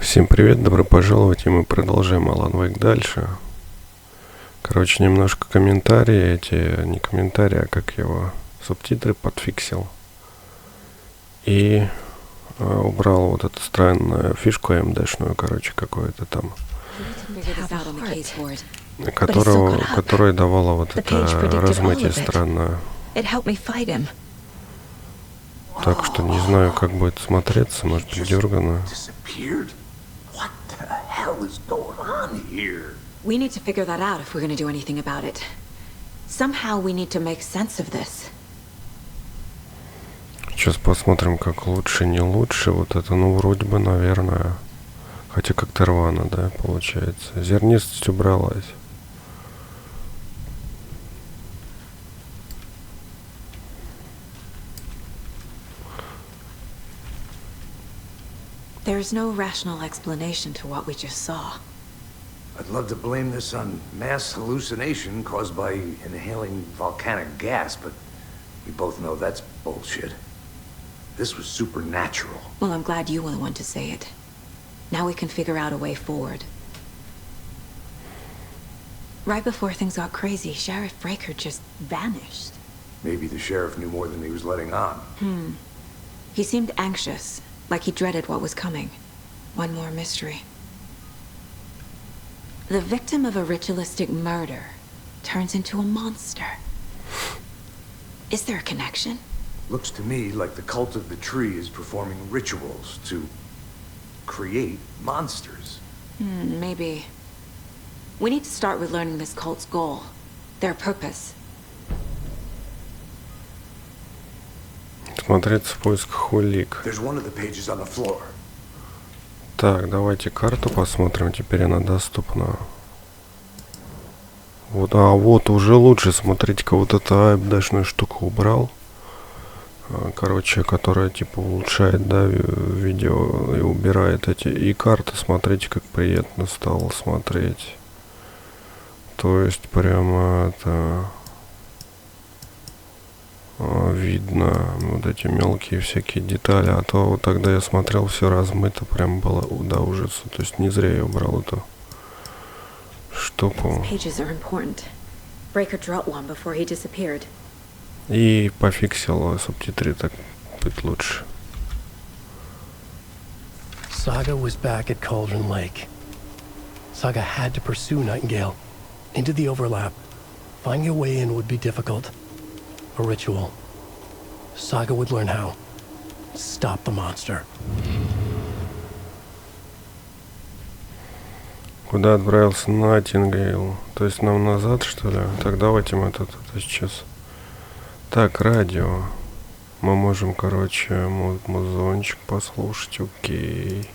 Всем привет, добро пожаловать, и мы продолжаем Алан Уэйк дальше. Короче, немножко комментарии, не комментарии, а как его, субтитры подфиксил. И убрал вот эту странную фишку AMD-шную, короче, какую-то там, которая давала вот это размытие странное. Так что не знаю, как будет смотреться, может быть, дергано. We need to figure that out if we're going to do anything about it. Somehow we need to make sense of this. Сейчас посмотрим, как лучше, не лучше. Вот это, ну, вроде бы, наверное. Хотя как-то рвано, да, получается. Зернистость убралась. There's no rational explanation to what we just saw. I'd love to blame this on mass hallucination caused by inhaling volcanic gas, but we both know that's bullshit. This was supernatural. Well, I'm glad you were the one to say it. Now we can figure out a way forward. Right before things got crazy, Sheriff Breaker just vanished. Maybe the sheriff knew more than he was letting on. He seemed anxious, like he dreaded what was coming. One more mystery. The victim of a ritualistic murder turns into a monster. Is there a connection? Looks to me like the cult of the tree is performing rituals to create monsters. Maybe. We need to start with learning this cult's goal, their purpose. Смотреться в поисках улик. There's one of the pages on the floor. Так, давайте карту посмотрим, теперь она доступна. Вот, вот уже лучше, смотрите-ка, вот эту AMD-шную штуку убрал. Короче, которая типа улучшает, да, видео и убирает эти. И карта, смотрите, как приятно стало смотреть. То есть прямо это... видно вот эти мелкие всякие детали, а то вот тогда я смотрел, все размыто, прям было до ужаса. То есть не зря я убрал эту штуку. И пофиксил субтитры, так будет лучше. Saga was back at Cauldron Lake. Saga had to pursue Nightingale into the overlap. Finding a way in would be difficult. A ritual. Saga would learn how. Stop the monster. Куда отправился Найтингейл? То есть нам назад, что ли? Так, давайте мы это сейчас. Так, радио. Мы можем, короче, музончик послушать. Окей.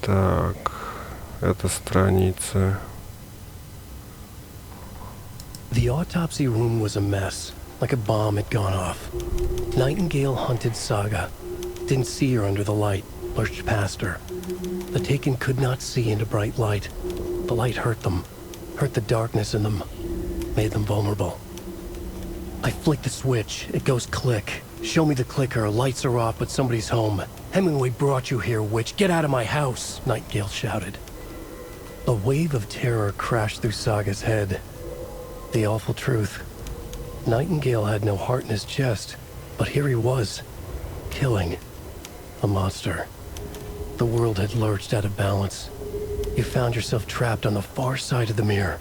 Так, это страница. The autopsy room was a mess, like a bomb had gone off. Nightingale hunted Saga. Didn't see her under the light, lurched past her. The Taken could not see into bright light. The light hurt them, hurt the darkness in them, made them vulnerable. I flick the switch, it goes click. Show me the clicker, lights are off, but somebody's home. Hemingway brought you here, witch. Get out of my house, Nightingale shouted. A wave of terror crashed through Saga's head. The awful truth. Nightingale had no heart in his chest, but here he was, killing a monster. The world had lurched out of balance. You found yourself trapped on the far side of the mirror.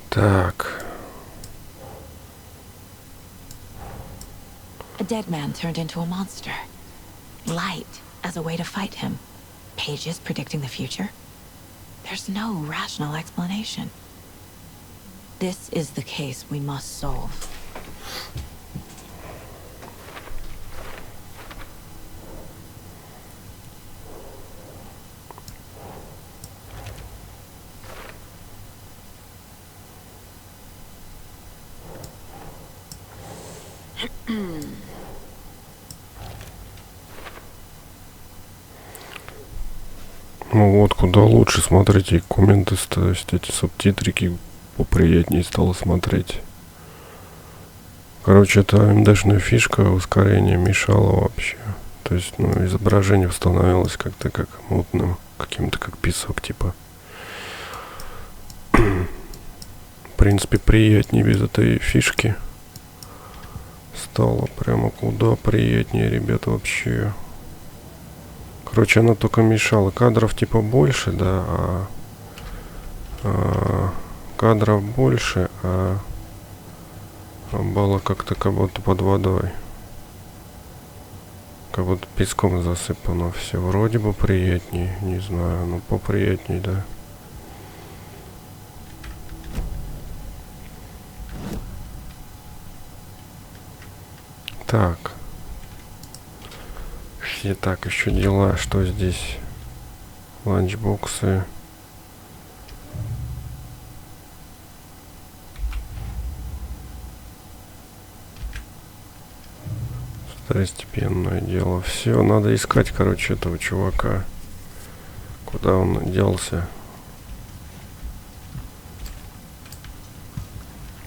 Так. A dead man turned into a monster. Light as a way to fight him. Pages predicting the future? There's no rational explanation. This is the case we must solve. Ну вот, куда лучше, смотрите, комменты, то есть эти субтитрики поприятнее стало смотреть. Короче, эта AMD-шная фишка ускорения мешала вообще. То есть, ну, изображение становилось как-то как мутным, каким-то как песок, типа. В принципе, приятнее без этой фишки. Стало прямо куда приятнее, ребята, вообще. Короче, она только мешала. Кадров типа больше, да, кадров больше, было как-то как будто под водой. Как будто песком засыпано все. Вроде бы приятнее, не знаю, но поприятнее, да. Так. Все так, еще дела, что здесь? Ланчбоксы. Второстепенное дело. Все, надо искать, короче, этого чувака. Куда он делся?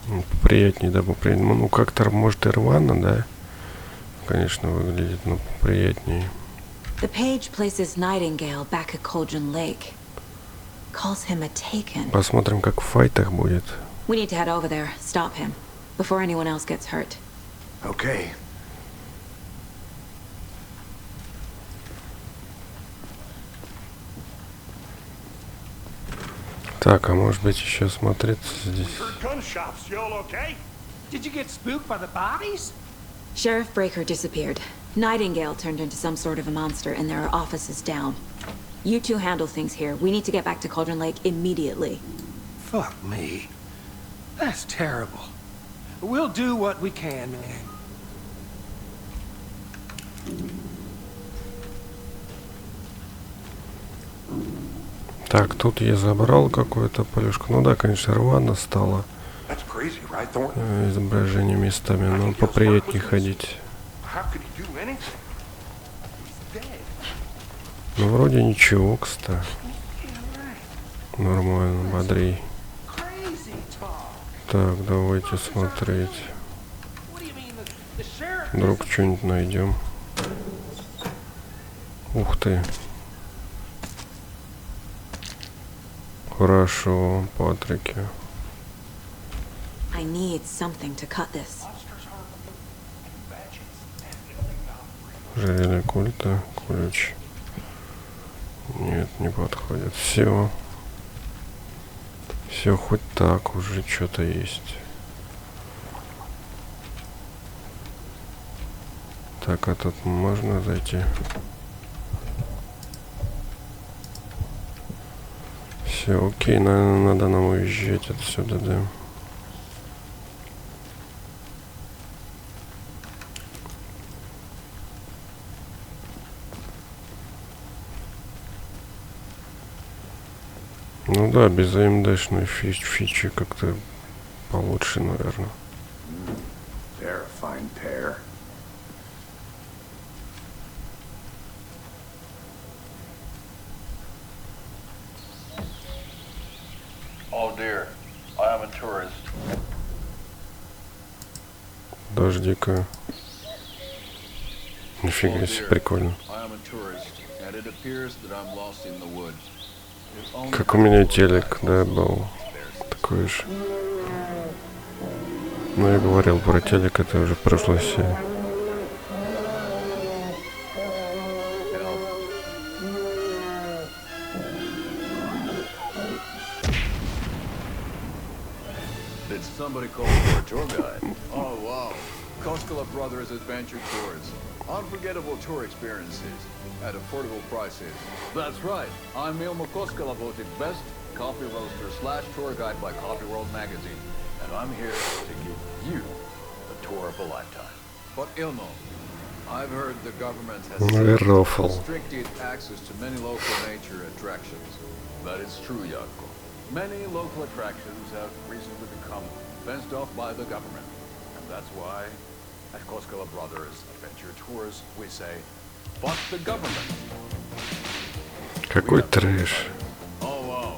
Ну, поприятнее, да, поприятнее. Ну, как-то, может, и рвано, да? Конечно, выглядит, но поприятнее. The page places Nightingale back at Cauldron Lake. Calls him a taken. Посмотрим, как в файтах будет. We need to head over there, stop him, before anyone else gets hurt. Okay. Так, а может быть еще смотреться здесь? Sheriff Breaker disappeared. Nightingale turned into some sort of a monster, and there are offices down. You two handle things here. We need to get back to Cauldron Lake immediately. Fuck me. That's terrible. We'll do what we can, man. Так, тут я забрал какую-то полюшку. Ну да, конечно, рвано стало. Изображение местами, но поприятнее ходить. Ну, вроде ничего, кстати. Нормально, бодрей. Так, давайте смотреть. Вдруг что-нибудь найдем. Ух ты. Хорошо, Патрики. I need something to cut this. Железные культы, ключ. Нет, не подходит. Все. Все, хоть так уже что-то есть. Так, а тут можно зайти? Все, окей, наверное, надо нам уезжать отсюда, да. Ну да, без AMD-шной фичи как-то получше, наверное. Terrifying pair. Oh dear, I am a tourist. Подожди-ка. Нифига себе, прикольно. I am a tourist, and it appears that I'm lost in the woods. Как у меня телек, да, был такой же. Ну, я говорил про телек, это уже в прошлой серии. Did somebody call for a tour guide? Oh wow, Koskela Brothers Adventure Tours. Unforgettable tour experiences at affordable prices. That's right, I'm Ilmo Koskela, voted best coffee roaster / tour guide by Coffee World magazine. And I'm here to give you the tour of a lifetime. But Ilmo, I've heard the government has restricted access to many local nature attractions. That is true, Jaakko. Many local attractions have recently become fenced off by the government. And that's why at Koskela Brothers Adventure Tours we say, fuck the government. Какой трэш. Oh wow.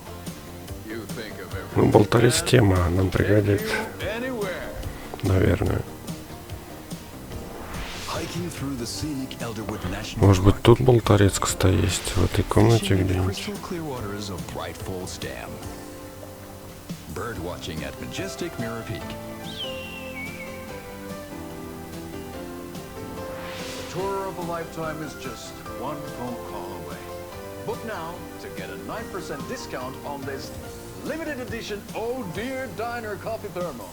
You think of everything. Ну, болтались тема, нам пригодится. Наверное. Может быть, тут болторез, кстати, есть, в этой комнате где-нибудь. Tour of a lifetime is just one phone call away. Book now to get a 9% discount on this limited edition Oh Dear Diner coffee thermal.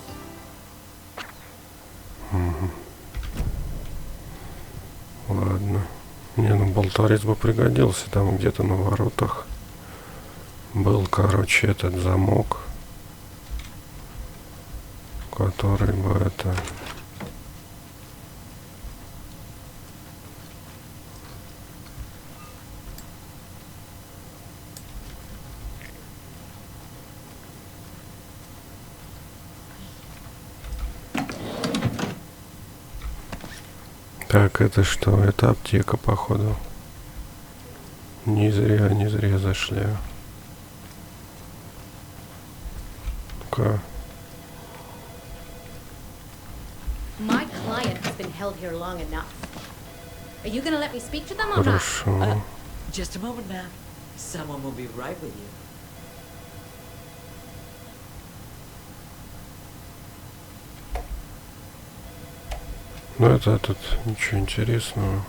Ладно. Не, ну болторез бы пригодился. Там где-то на воротах был, короче, этот замок, который бы это... Так, это что? Это аптека, походу. Не зря зашли. Ну-ка. My client has been held here long enough. Are you gonna let me speak to them or not? Хорошо. Just a moment, ma'am. Someone will be right with you. Ну это тут ничего интересного.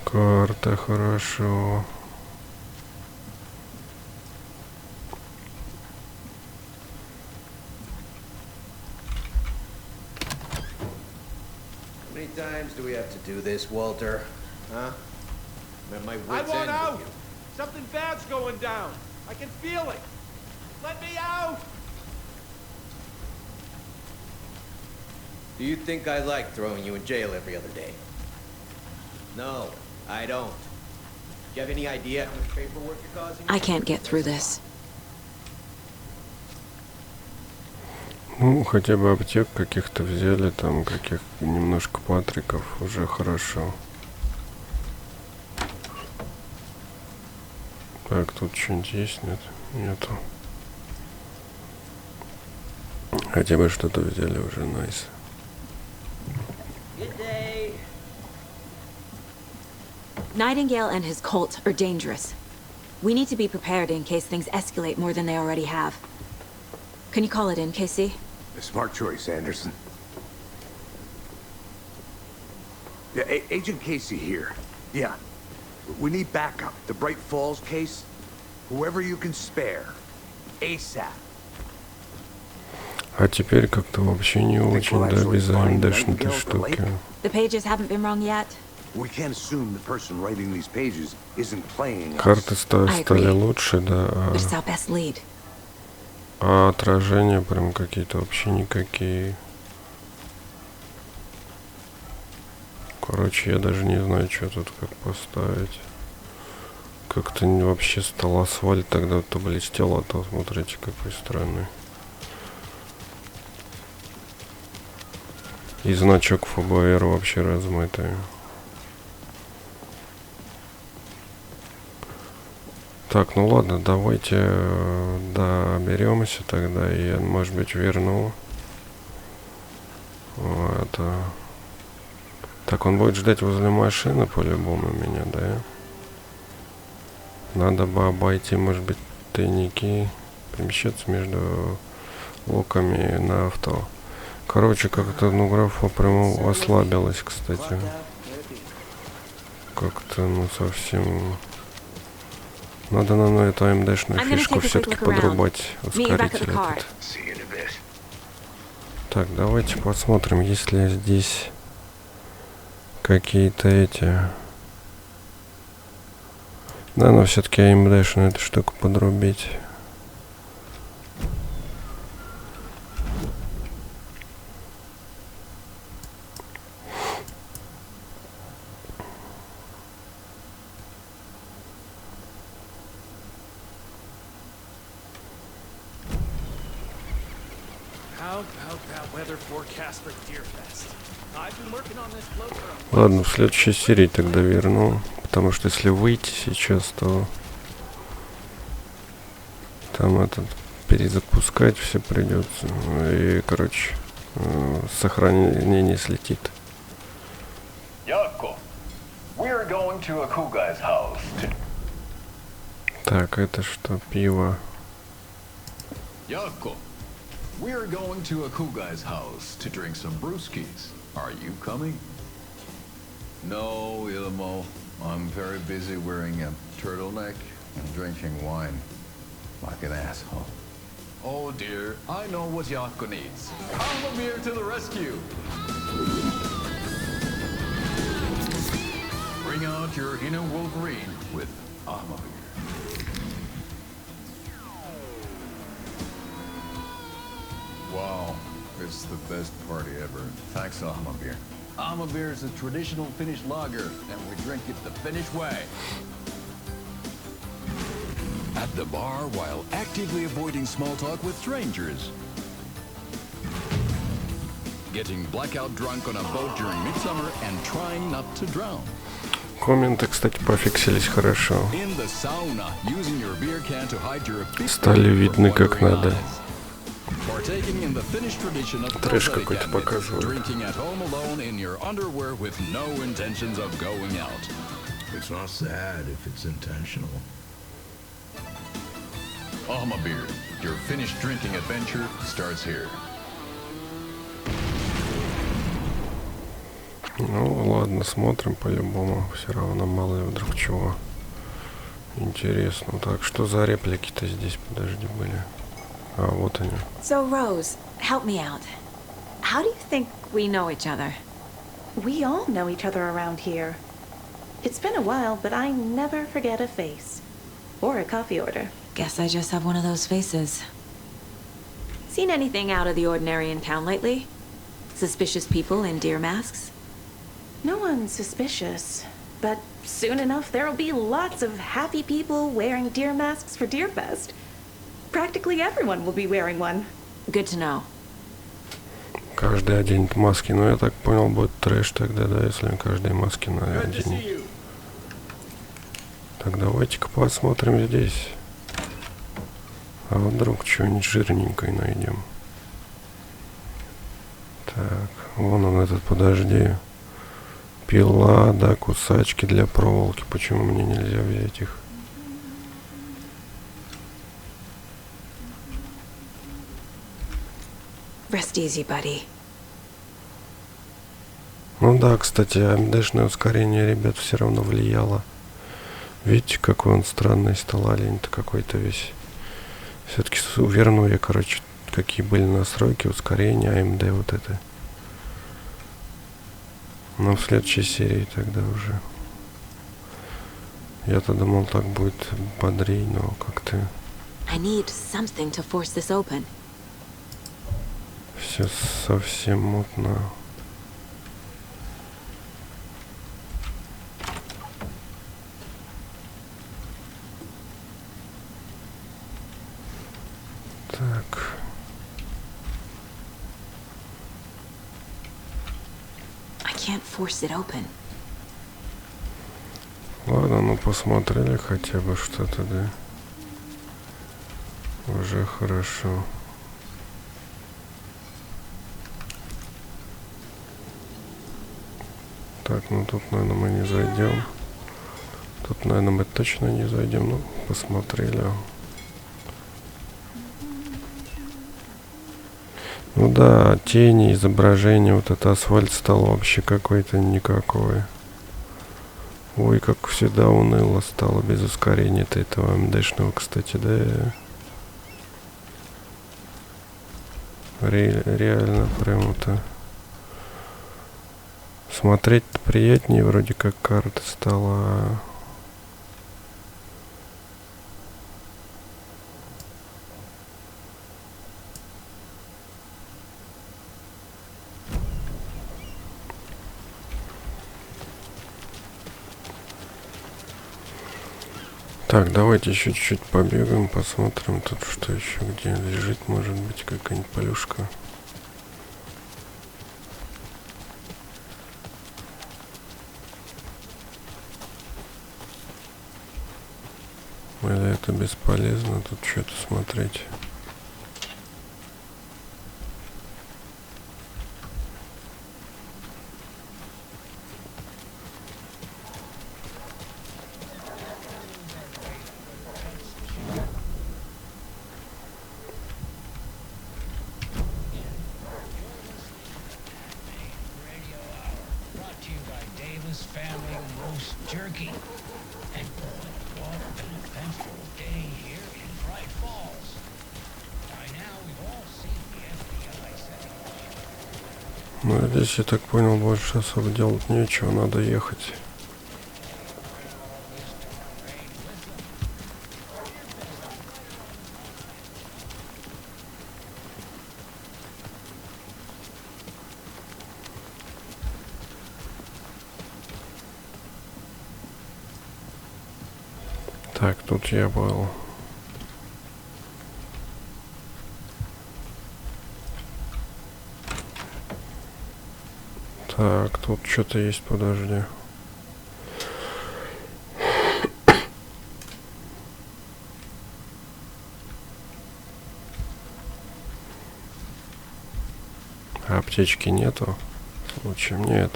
Карта, хорошо. How many times do we have to do this, Walter? Huh? I'm at my wit's end with you. Something bad's going down. I can feel it. Let me out! Do you think I like throwing you in jail every other day? No, I don't. Do you have any idea how much paperwork you're causing? I can't get through this. Ну, хотя бы аптек каких-то взяли, там немножко патриков, уже хорошо. Так, тут что-нибудь есть? Нет? Нету. Хотя бы что-то взяли уже, найс. Good day. Nightingale and his cult are dangerous. We need to be prepared in case things escalate more than they already have. Can you call it in, Casey? A smart choice, Anderson. Yeah, Agent Casey here. Yeah. We need backup. The Bright Falls case. Whoever you can spare. ASAP. А теперь как-то вообще не очень, да, без AMD-шной штуки. The pages haven't been wrong yet. We can't assume the person writing these pages isn't playing us. Карты стали лучше, да, But it's our best lead. а отражения прям какие-то вообще никакие. Короче, я даже не знаю, что тут как поставить. Как-то вообще стал асфальт тогда то блестел, а то смотрите, какой странный. И значок ФБР вообще размытый. Так, ну ладно, давайте доберемся тогда. И я, может быть, верну. Это... Так, он будет ждать возле машины по-любому меня, да? Надо бы обойти, может быть, тайники. Перемещаться между локами на авто. Короче, как-то, ну, графа прямо ослабилась, кстати. Как-то, ну, совсем... Надо, наверное, эту AMD-шную фишку все-таки подрубать. Ускоритель этот. Так, давайте посмотрим, есть ли здесь какие-то эти... Да, но все-таки AMD-шную эту штуку подрубить. Ладно, в следующей серии тогда верну. Потому что если выйти сейчас, то там этот перезапускать все придется. И, короче, сохранение слетит. Так, это что, пиво? Yako, we're going to a cool guy's house to drink some brewskis. Are you coming? No, Ilmo. I'm very busy wearing a turtleneck and drinking wine. Like an asshole. Oh dear, I know what Yako needs. I'm here to the rescue. Bring out your inner Wolverine with Amabir. Wow, it's the best party ever. Thanks, Amabir. Amabir is a traditional Finnish lager, and we drink it the Finnish way. At the bar while actively avoiding small talk with strangers. Getting blackout drunk on a boat during midsummer and trying not to drown. Комменты, кстати, пофиксились хорошо. Стали видны как надо. Трэш какой-то показывает. Ahmabir, your Finnish drinking adventure starts here. Ну ладно, смотрим по-любому. Все равно мало ли вдруг чего интересно. Так, что за реплики-то здесь, подожди, были? А, вот они. So, Rose, help me out. How do you think we know each other? We all know each other around here. It's been a while, but I never forget a face. Or a coffee order. Guess I just have one of those faces. Seen anything out of the ordinary in town lately? Suspicious people in deer masks? No one's suspicious. But soon enough, there'll be lots of happy people wearing deer masks for Deerfest. Practically everyone will be wearing one. Good to know. Каждый оденет маски. Ну, я так понял, будет трэш тогда, да, если каждый маски оденет. Так, давайте-ка посмотрим здесь. А вдруг что-нибудь жирненькое найдем. Так, вон он этот, подожди. Пила, да, кусачки для проволоки. Почему мне нельзя взять их? Rest easy, buddy. Ну да, кстати, AMD-шное ускорение, ребят, все равно влияло. Видите, какой он странный стал, олень-то какой-то весь. Все-таки верну я, короче, какие были настройки ускорения AMD вот это. Но в следующей серии тогда уже. Я-то думал, так будет бодрей, но как-то... I need something to force this open. Все совсем мутно. Так. I can't force it open. Ладно, ну посмотрели хотя бы что-то, да. Уже хорошо. Так, ну тут, наверное, мы не зайдем. Тут, наверное, мы точно не зайдем. Ну, посмотрели. Ну да, тени, изображение, вот это асфальт стал вообще какой-то никакой. Ой, как всегда уныло стало без ускорения-то этого МДшного, кстати, да. Реально прям-то. Смотреть-то приятнее, вроде как карта стала. Так, давайте еще чуть-чуть побегаем, посмотрим тут, что еще где лежит, может быть, какая-нибудь полюшка. Или это бесполезно тут что-то смотреть. endless family roast jerky. And boy, what an eventful day here in Bright Falls. By now we've all seen the FBI setting. Ну, здесь, я так понял, больше особо делать нечего, надо ехать. Так, тут я был. Так, тут что-то есть, подожди. А аптечки нету? Лучше нет.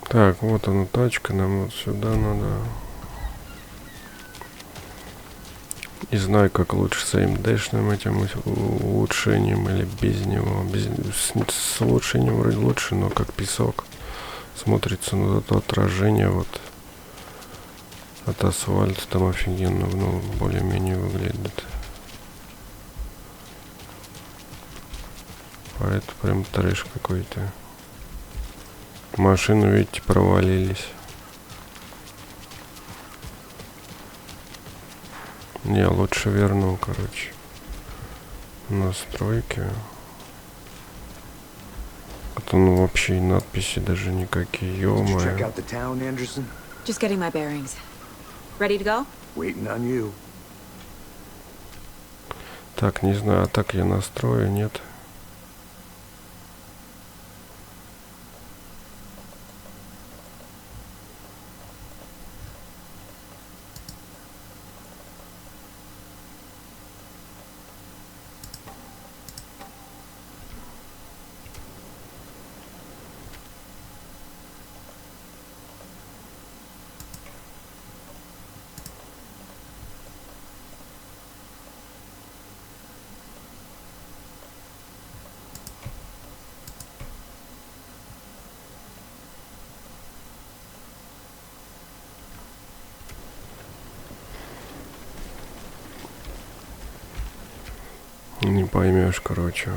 Так, вот она тачка, нам вот сюда надо. Не знаю, как лучше с AMD-шным этим улучшением или без него. С улучшением вроде лучше, но как песок. Смотрится на это отражение вот от асфальта там офигенно, ну, более-менее выглядит. А это прям трэш какой-то. Машины, видите, провалились. Не, лучше верну, короче. Настройки. А то, ну, вообще и надписи даже никакие, ё-моё. Just getting my bearings. Ready to go? Waiting on you. Так, не знаю, а так я настрою, нет? Не поймешь, короче.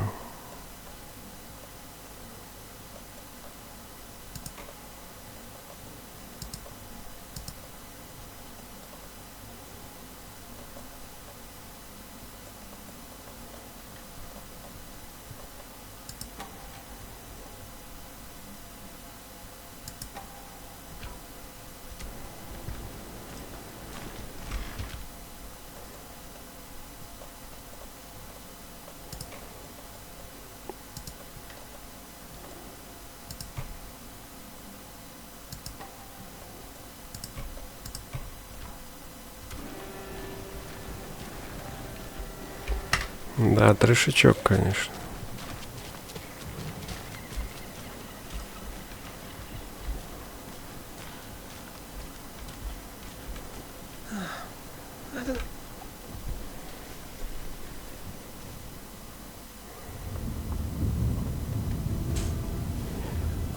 Да, трешечок, конечно.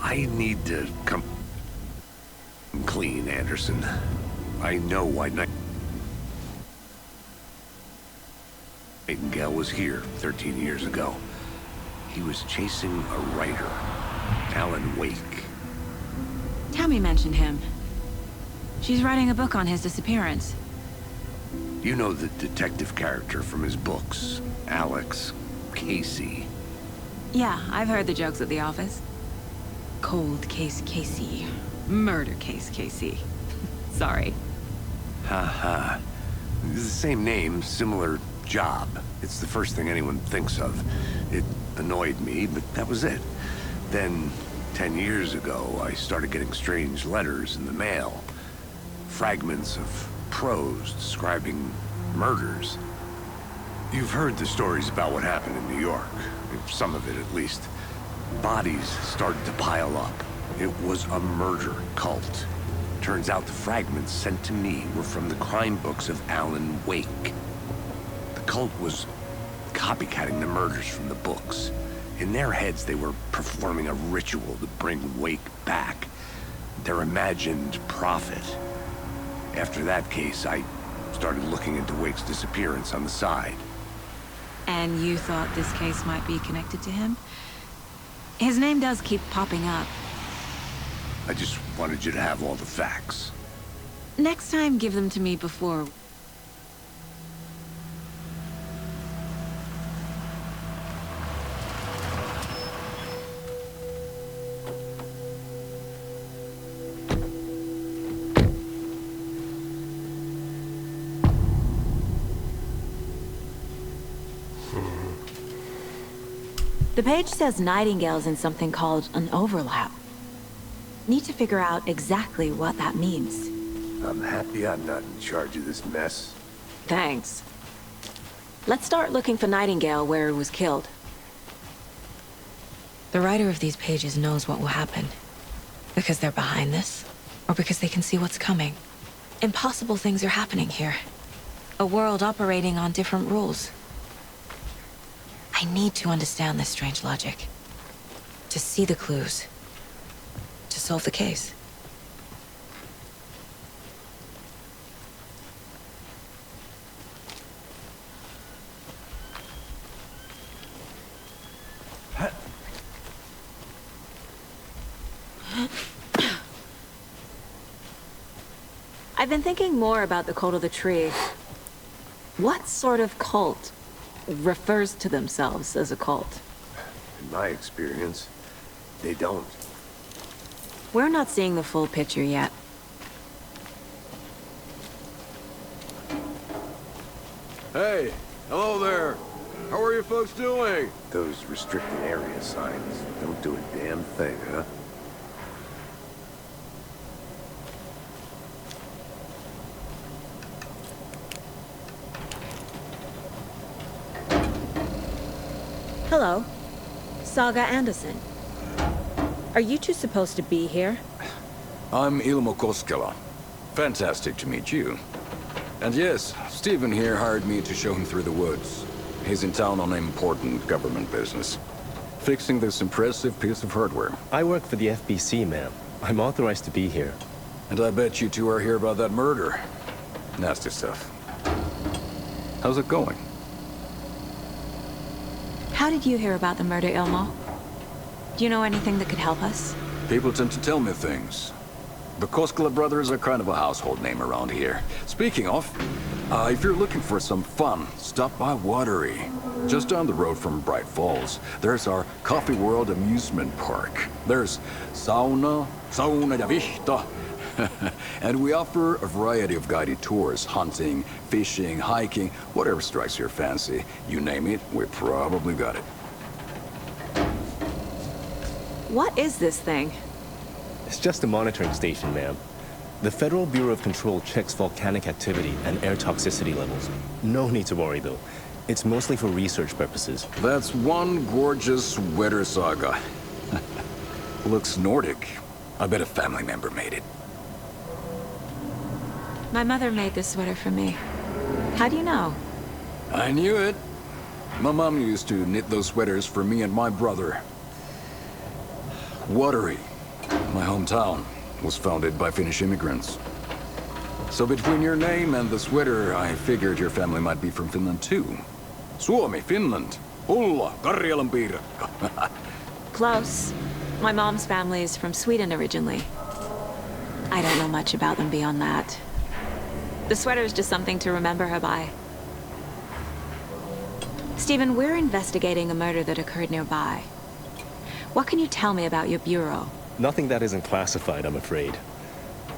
I need to come clean, Anderson. I know why Nightingale was here 13 years ago. He was chasing a writer, Alan Wake. Tammy mentioned him. She's writing a book on his disappearance. You know the detective character from his books, Alex Casey. Yeah, I've heard the jokes at the office. Cold case Casey. Murder case Casey. Sorry. Ha. The same name, similar job. It's the first thing anyone thinks of. It annoyed me, but that was it. Then, 10 years ago, I started getting strange letters in the mail. Fragments of prose describing murders. You've heard the stories about what happened in New York. Some of it, at least. Bodies started to pile up. It was a murder cult. Turns out the fragments sent to me were from the crime books of Alan Wake. The cult was copycatting the murders from the books. In their heads, they were performing a ritual to bring Wake back. Their imagined prophet. After that case, I started looking into Wake's disappearance on the side. And you thought this case might be connected to him? His name does keep popping up. I just wanted you to have all the facts. Next time, give them to me before. The page says nightingales in something called an overlap. Need to figure out exactly what that means. I'm happy I'm not in charge of this mess. Thanks. Let's start looking for Nightingale where he was killed. The writer of these pages knows what will happen. Because they're behind this, or because they can see what's coming. Impossible things are happening here. A world operating on different rules. I need to understand this strange logic. To see the clues. To solve the case. I've been thinking more about the cult of the tree. What sort of cult refers to themselves as a cult? In my experience, they don't. We're not seeing the full picture yet. Hey, hello there. How are you folks doing? Those restricted area signs don't do a damn thing, huh? Hello. Saga Anderson. Are you two supposed to be here? I'm Ilmo Koskela. Fantastic to meet you. And yes, Stephen here hired me to show him through the woods. He's in town on important government business. Fixing this impressive piece of hardware. I work for the FBC, ma'am. I'm authorized to be here. And I bet you two are here about that murder. Nasty stuff. How's it going? How did you hear about the murder, Ilmo? Do you know anything that could help us? People tend to tell me things. The Koskela brothers are kind of a household name around here. Speaking of, if you're looking for some fun, stop by Watery. Just down the road from Bright Falls, there's our Coffee World amusement park. There's sauna ja vihta. And we offer a variety of guided tours, hunting, fishing, hiking, whatever strikes your fancy. You name it, we probably got it. What is this thing? It's just a monitoring station, ma'am. The Federal Bureau of Control checks volcanic activity and air toxicity levels. No need to worry, though. It's mostly for research purposes. That's one gorgeous sweater saga. Looks Nordic. I bet a family member made it. My mother made this sweater for me. How do you know? I knew it. My mom used to knit those sweaters for me and my brother. Watery, my hometown, was founded by Finnish immigrants. So between your name and the sweater, I figured your family might be from Finland too. Suomi, Finland. Ulla, Karjalan piirakka. Close. My mom's family is from Sweden originally. I don't know much about them beyond that. The sweater is just something to remember her by. Stephen, we're investigating a murder that occurred nearby. What can you tell me about your bureau? Nothing that isn't classified, I'm afraid.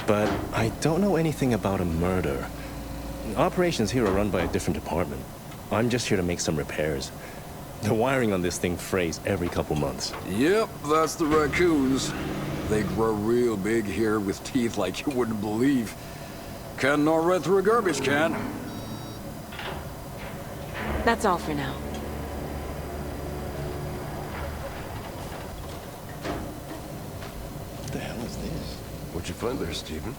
But I don't know anything about a murder. Operations here are run by a different department. I'm just here to make some repairs. The wiring on this thing frays every couple months. Yep, that's the raccoons. They grow real big here with teeth like you wouldn't believe. Can not run through a garbage can. That's all for now. What'd you find there, Stephen?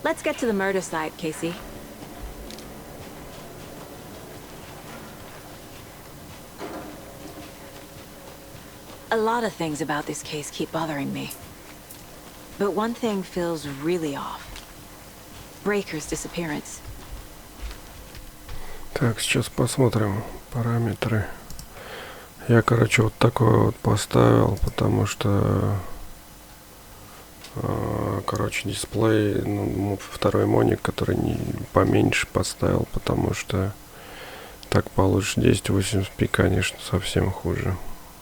Let's get to the murder side, Casey. A lot of things about this case keep bothering me. But one thing feels really off. Breaker's disappearance. Так, сейчас посмотрим параметры. Я, короче, вот такой вот поставил, потому что, короче, дисплей, ну, второй моник, который поменьше поставил, потому что так получше 1080p, конечно, совсем хуже.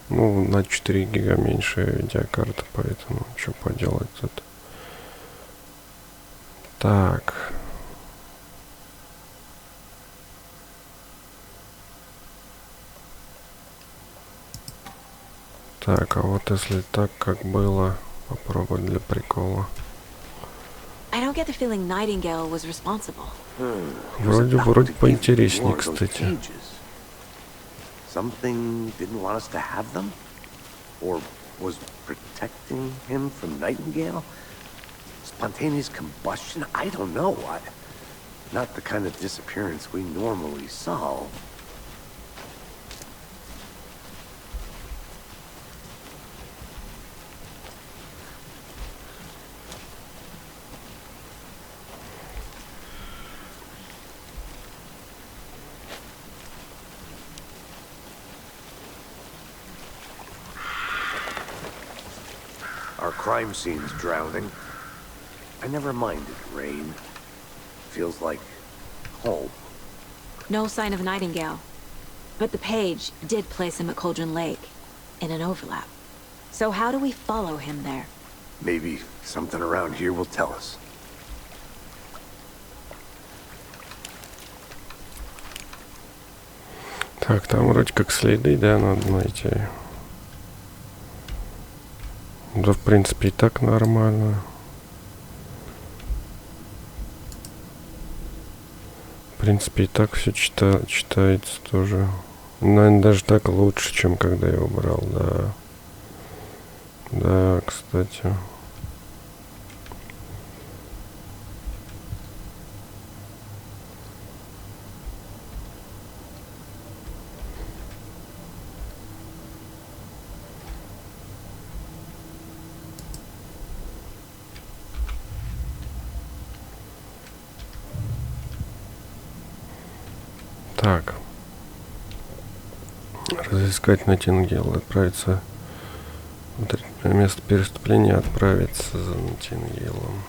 Ну, на 4 гига меньше видеокарта, поэтому что поделать тут. Так. Так, а вот если так, как было, попробовать для прикола. Вроде поинтереснее, кстати. Something didn't want us to have them? Or was protecting him from Nightingale? Spontaneous combustion? I don't know. Not the kind of disappearance we normally solve. Our crime scene's drowning. I never minded rain. Feels like home. No sign of Nightingale. But the page did place him at Cauldron Lake, in an overlap. So how do we follow him there? Maybe something around here will tell us. Так, там вроде как следы, да, надо найти. Да, в принципе, и так нормально. В принципе, и так все читается тоже. Наверное, даже так лучше, чем когда я убрал, да. Да, кстати. Так. Разыскать Найтингейл. Отправиться на место преступления, отправиться за Найтингейлом.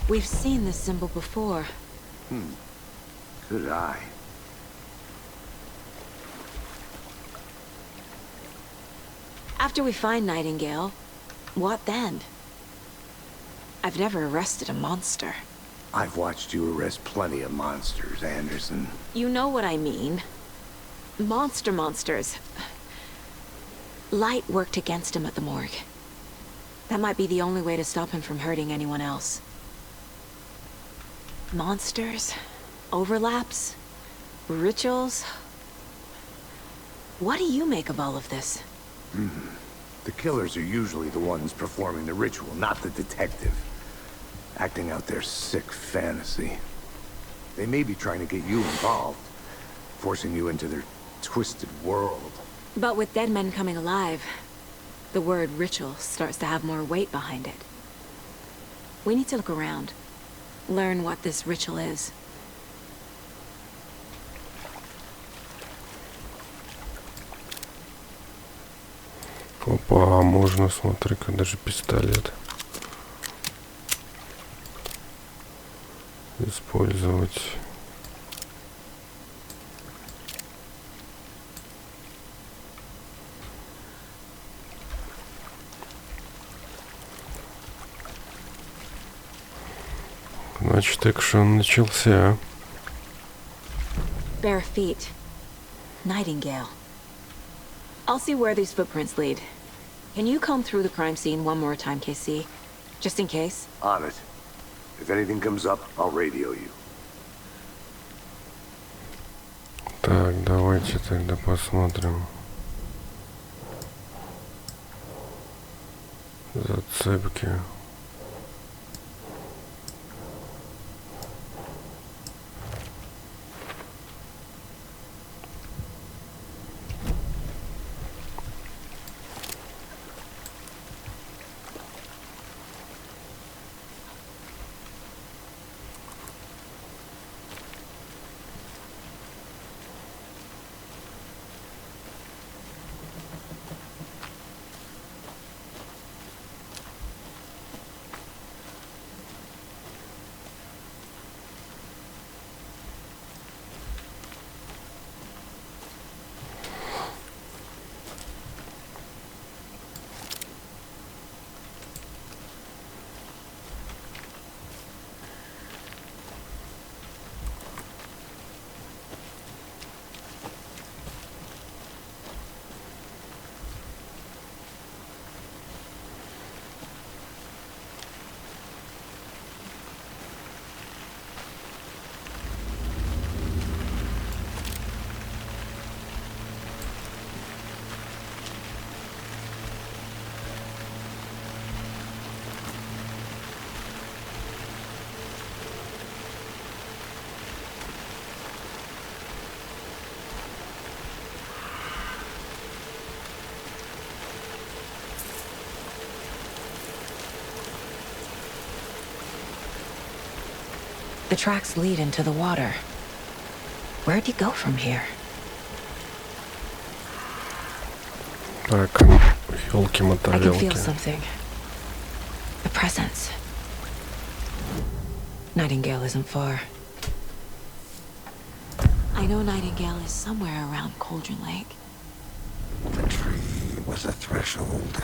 We've seen this symbol before. Good eye. After we find Nightingale, what then? I've never arrested a monster. I've watched you arrest plenty of monsters, Anderson. You know what I mean. Monsters. Light worked against him at the morgue. That might be the only way to stop him from hurting anyone else. Monsters, overlaps, rituals. What do you make of all of this? The killers are usually the ones performing the ritual, not the detective. Acting out their sick fantasy. They may be trying to get you involved, forcing you into their twisted world. But with dead men coming alive, the word ritual starts to have more weight behind it. We need to look around, learn what this ritual is. Опа, можно, смотри-ка, даже пистолет использовать. Значит, экшен начался. Bare feet. Nightingale. I'll see where these footprints lead. Can you comb through the crime scene one more time, KC? Just in case? On it. If anything comes up, I'll radio you. Так, давайте тогда посмотрим. Зацепки. The tracks lead into the water. Where'd you go from here? Так, I can feel елки-мотовелки. something. A presence. Nightingale isn't far. I know Nightingale is somewhere around Cauldron Lake. The tree was a threshold.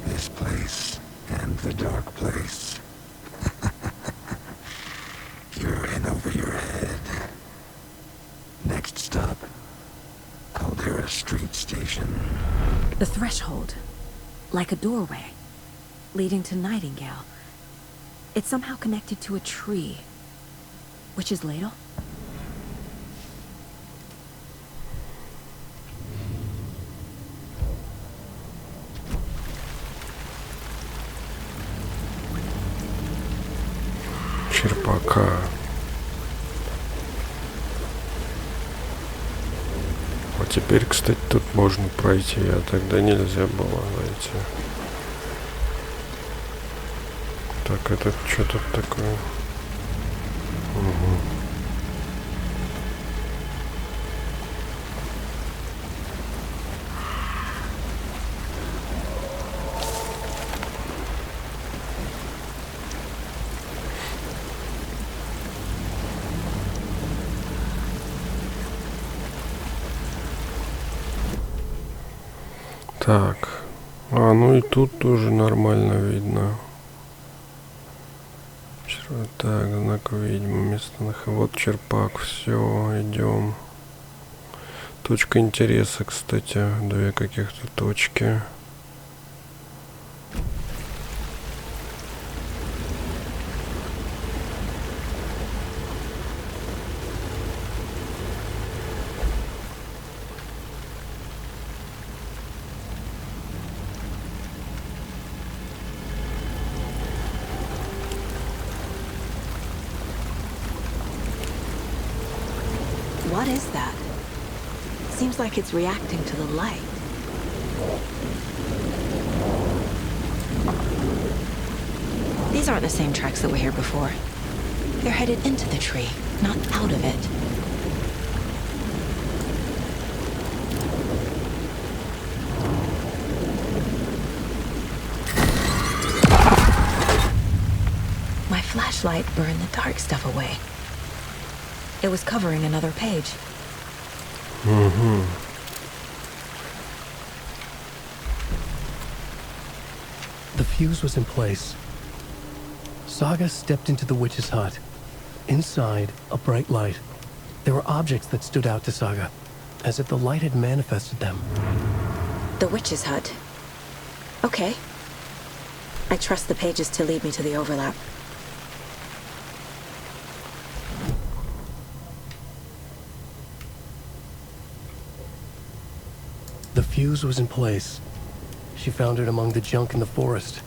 This place and the dark place. You're in over your head. Next stop, Caldera Street Station. The threshold. Like a doorway. Leading to Nightingale. It's somehow connected to a tree. Witch's ladle? Черпака. А теперь, кстати, тут можно пройти, а тогда нельзя было зайти. Так, это что тут такое? Угу. Так, ну и тут тоже нормально видно. Так, знак ведьмы, место вот черпак, все, идем. Точка интереса, кстати, две каких-то точки. What is that? Seems like it's reacting to the light. These aren't the same tracks that were here before. They're headed into the tree, not out of it. My flashlight burned the dark stuff away. It was covering another page. Mm-hmm. The fuse was in place. Saga stepped into the witch's hut. Inside, a bright light. There were objects that stood out to Saga, as if the light had manifested them. The witch's hut. Okay. I trust the pages to lead me to the overlap. The fuse was in place. She found it among the junk in the forest.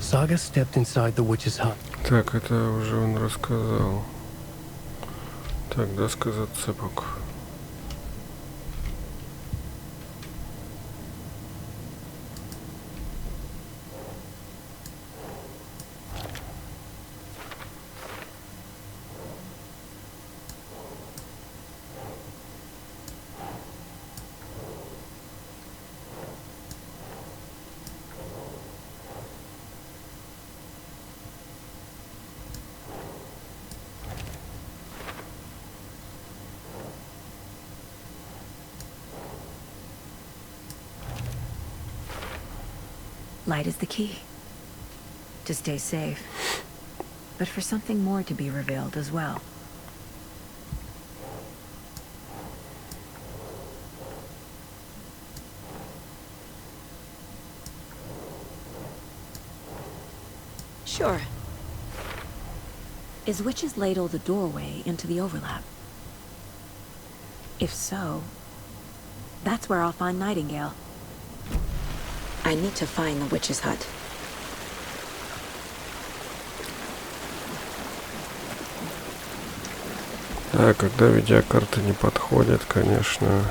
Saga stepped inside the witch's hut. Так, это уже он рассказал. Так, доска зацепок. Light is the key. To stay safe. But for something more to be revealed as well. Sure. Is Witch's Ladle the doorway into the overlap? If so, that's where I'll find Nightingale. I need to find the witch's hut. Да, когда видеокарта не подходит, конечно,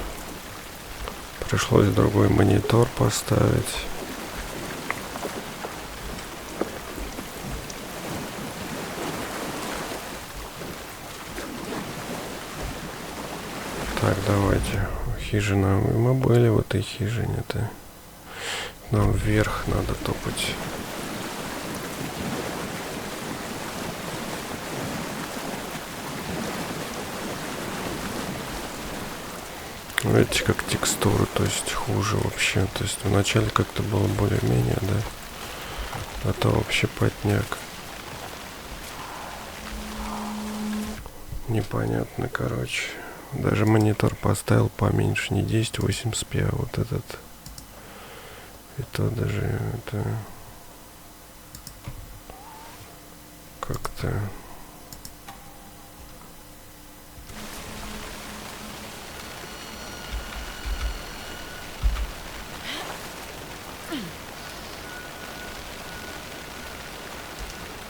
пришлось другой монитор поставить. Так, давайте. Хижина. Мы были в этой хижине-то. Нам вверх надо топать. Видите, как текстуры, то есть хуже вообще. То есть вначале как-то было более-менее, да? А то вообще потняк. Непонятно, короче. Даже монитор поставил поменьше, не 1080p, а вот этот. И то даже это как-то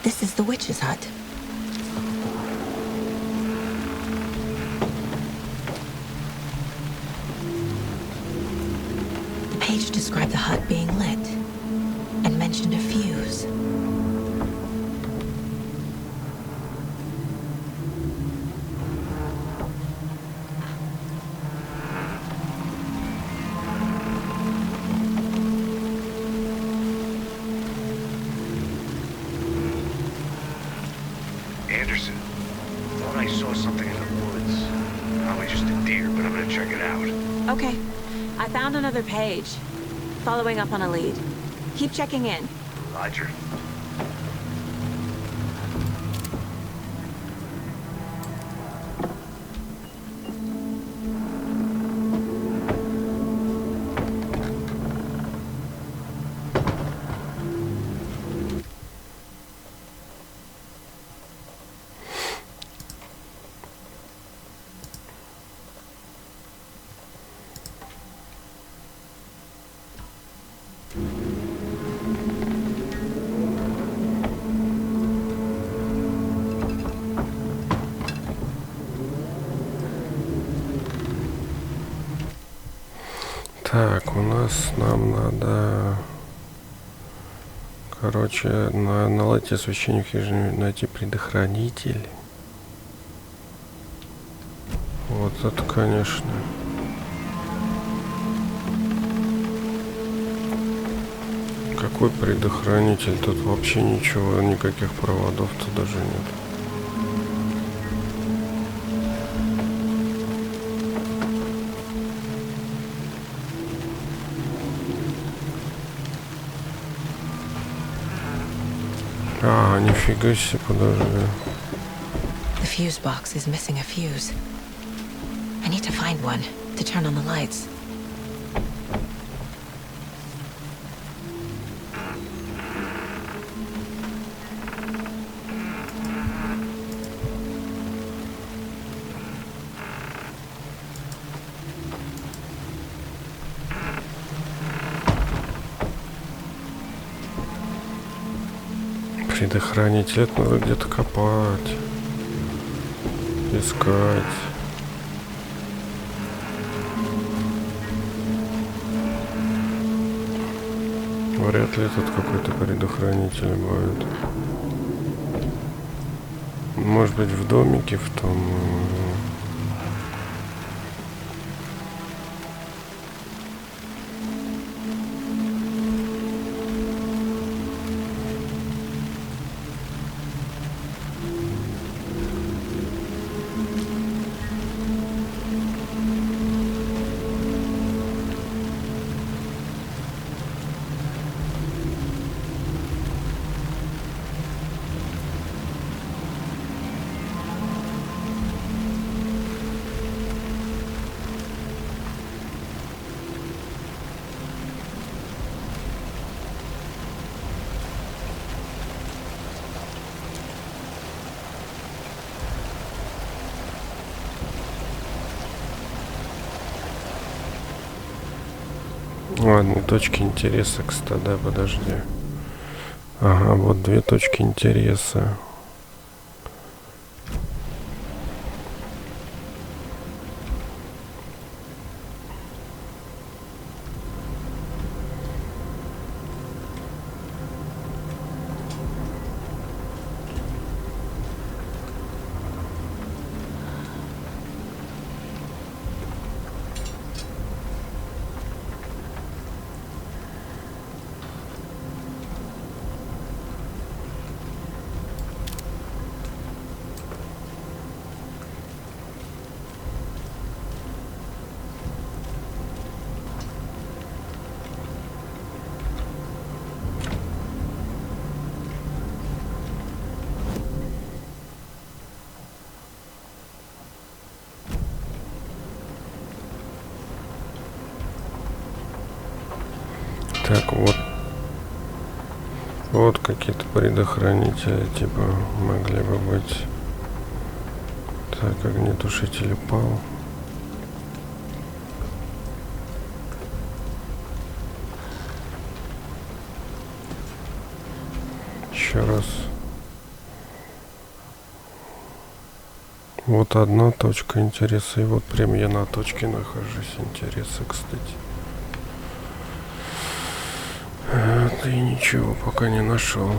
This is the witch's hut. The page described the hut being lit and mentioned a fuse. Okay, I found another page. Following up on a lead. Keep checking in. Roger. Так, у нас нам надо, короче, на лайте освещения в хижине найти предохранитель. Вот это, конечно. Какой предохранитель? Тут вообще ничего, никаких проводов-то даже нет. А, нифига себе, подожди. The fuse box is missing a fuse. find one to turn on the lights. Предохранитель, это надо где-то копать, искать. Вряд ли тут какой-то предохранитель будет. Может быть, в домике в том. Ладно, точки интереса, кстати, да, подожди. Ага, вот две точки интереса. Так, вот какие-то предохранители, типа, могли бы быть. Так, огнетушитель упал. Еще раз. Вот одна точка интереса, и вот прям я на точке нахожусь интереса, кстати. И ничего пока не нашел.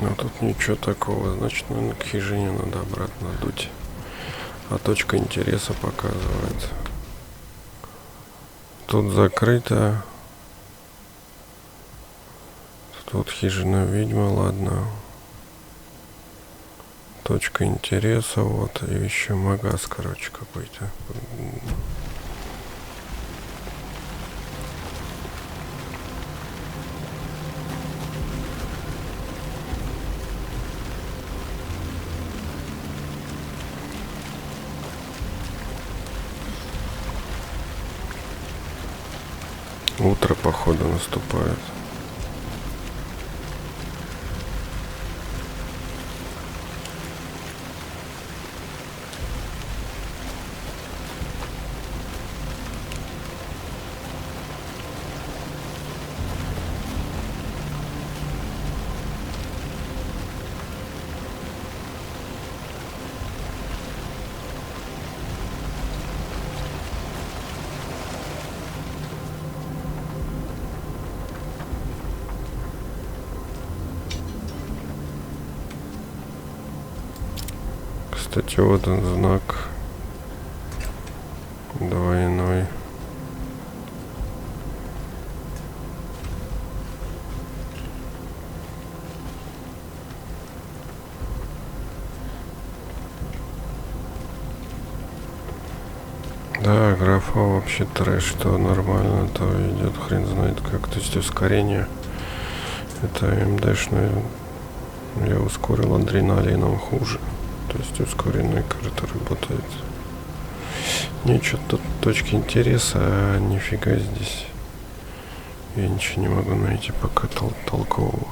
Ну тут ничего такого, значит, наверное, к хижине надо обратно дуть. А точка интереса показывает. Тут закрыто. Тут хижина ведьмы, ладно. точка интереса, вот, и еще магаз, короче, какой-то. Утро, походу, наступает. Кстати, вот он знак двойной. Да, графа вообще трэш, то нормально, то идет хрен знает как. То есть ускорение. Это МДшное. Я ускорил адреналином хуже. То есть ускоренная карта работает. Не, что-то тут точки интереса, а нифига здесь. Я ничего не могу найти пока толкового.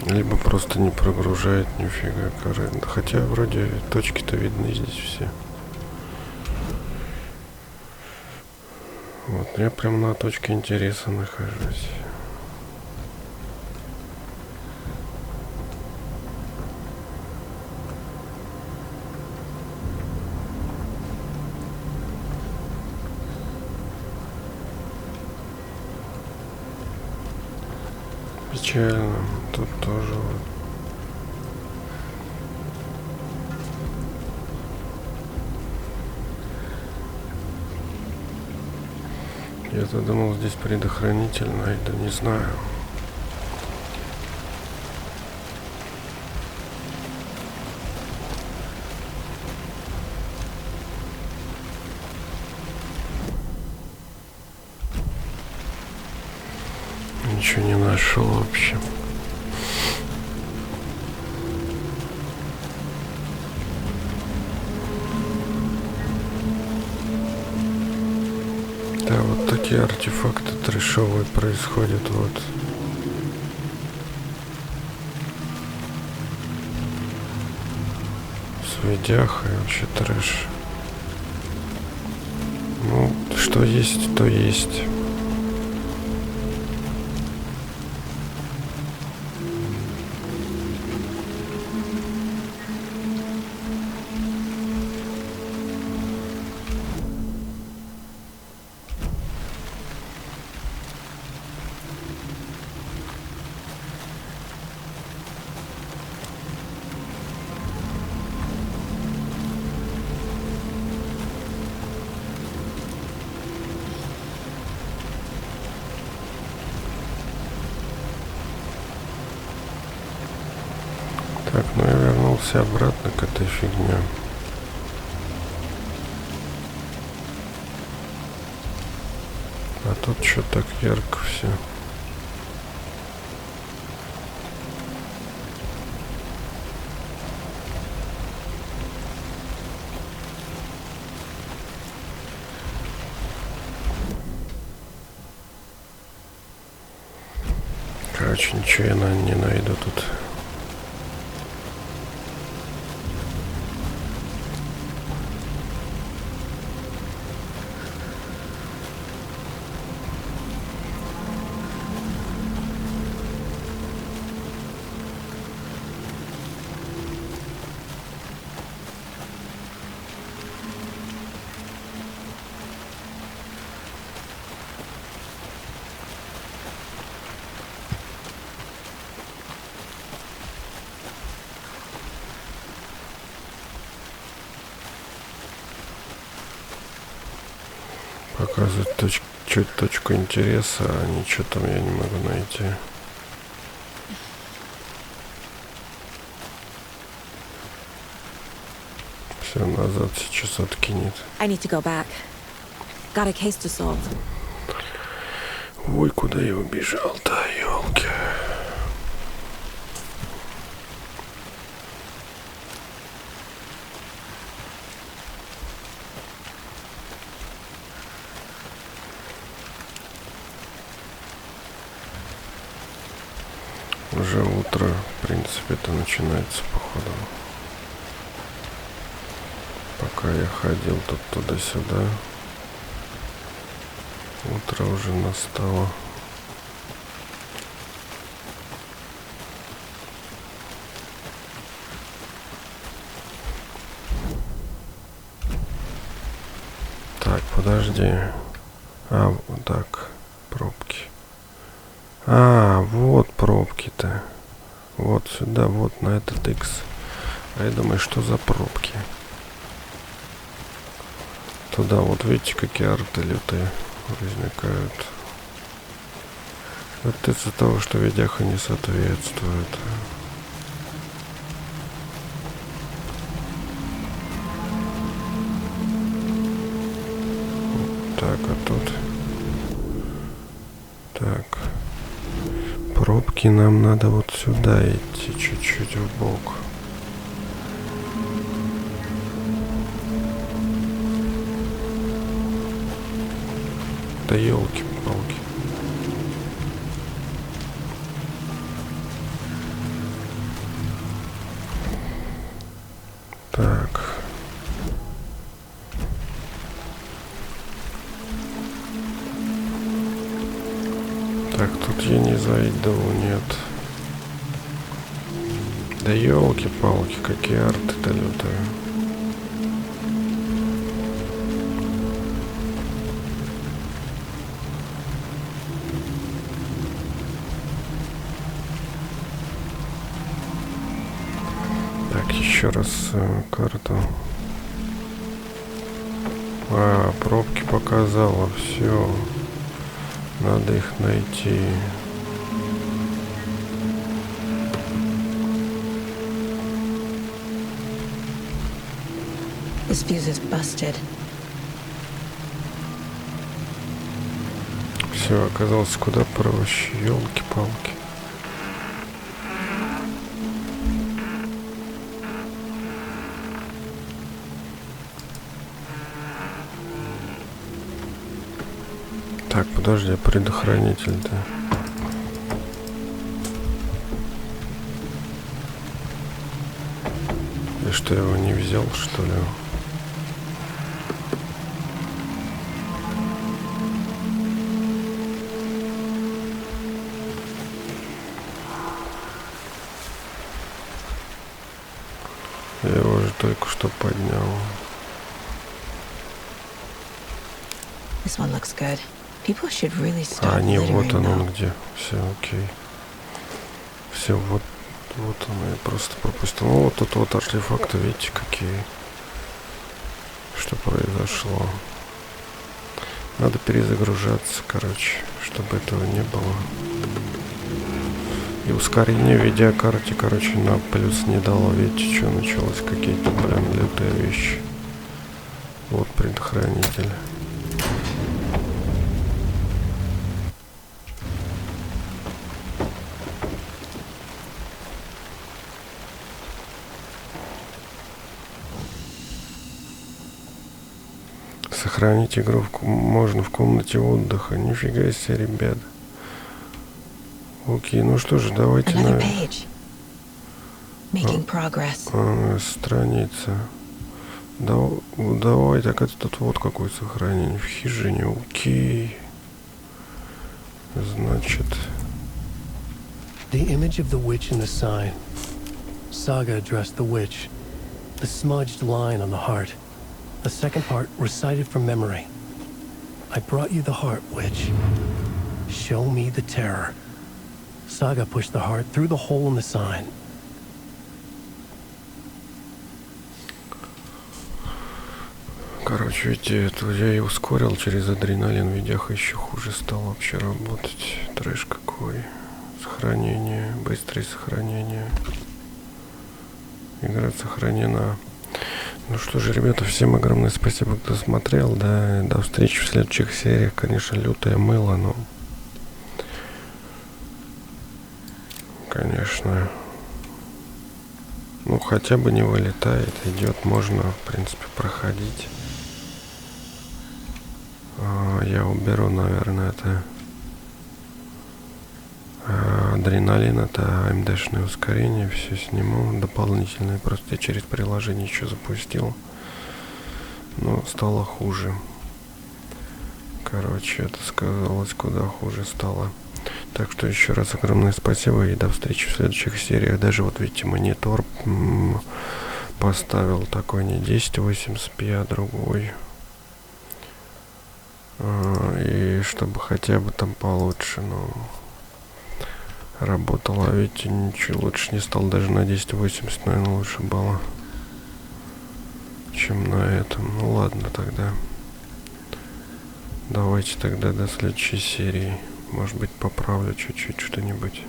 Либо просто не прогружает нифига карты. Хотя вроде точки-то видны здесь все. Вот, я прям на точке интереса нахожусь. Печально. Тут тоже вот. Я-то думал, здесь предохранительно, да не знаю. Ничего не нашел вообще. Да, вот такие артефакты трэшовые происходят, вот. В видях и вообще трэш. Ну, что есть, то есть. Так, ну я вернулся обратно к этой фигне. А тут что так ярко все. Короче, ничего я не найду тут. Показывает точку интереса, а ничего там я не могу найти. Все, назад сейчас откинет. I need to go back. Got a case to solve. Ой, куда я убежал-то, елки. Уже утро, в принципе, это начинается, походу. Пока я ходил тут туда-сюда, утро уже настало. Так, подожди. А, вот так, пробки. А, вот пробки-то. Вот сюда, вот на этот X. А я думаю, что за пробки? Туда вот видите, какие арты лютые возникают. Вот из-за того, что видяха не соответствует. Так, а тут... Так. Пробки нам надо вот сюда идти, чуть-чуть вбок. Да елки-палки. Так. Так, тут я не зайду, нет. Да елки-палки, какие арты-то лютые. Еще раз карту. А, пробки показала, все. Надо их найти. This fuse is busted. Все оказалось куда проще. Елки-палки. Так, подожди, предохранитель-то. И что, я его не взял, что ли? Я его же только что поднял. This one looks good. People should really stop А, не, вот littering, он though. где. Все, окей. Все, вот он, я просто пропустил. Ну, вот тут вот артефакты, видите, какие. Что произошло. Надо перезагружаться, короче, чтобы этого не было. И ускорение в видеокарте, короче, на плюс не дало. Видите, что началось? Какие-то, блин, лютые вещи. Вот предохранитель. Сохранить игру можно в комнате отдыха. Нифига себе, ребят. Окей, ну что же, давайте на... страница. Давай, так это тут вот какое сохранение в хижине. Окей. Значит... The image of the witch in the sign. Saga addressed the witch. The smudged line on the heart. The second part recited from memory. I brought you the heart, witch. Show me the terror. Saga pushed the heart through the hole in the sign. Короче, видите, это я и ускорил через адреналин, в видях еще хуже стал вообще работать. Трэш какой. Сохранение, быстрое сохранение. Игра сохранена. Ну что же, ребята, всем огромное спасибо, кто смотрел. Да, до встречи в следующих сериях. Конечно, лютое мыло, но... Конечно... Ну, хотя бы не вылетает, идет, можно, в принципе, проходить. Я уберу, наверное, это адреналин, это AMD-шное ускорение, все сниму. Дополнительное, просто я через приложение еще запустил. Но стало хуже. Короче, это сказалось, куда хуже стало. Так что еще раз огромное спасибо и до встречи в следующих сериях. Даже вот видите, монитор поставил такой не 1080p, а другой. И чтобы хотя бы там получше, но работало, видите, ничего лучше не стало. Даже на 1080, наверное, лучше было, чем на этом. Ну ладно тогда. Давайте тогда до следующей серии. Может быть, поправлю чуть-чуть что-нибудь.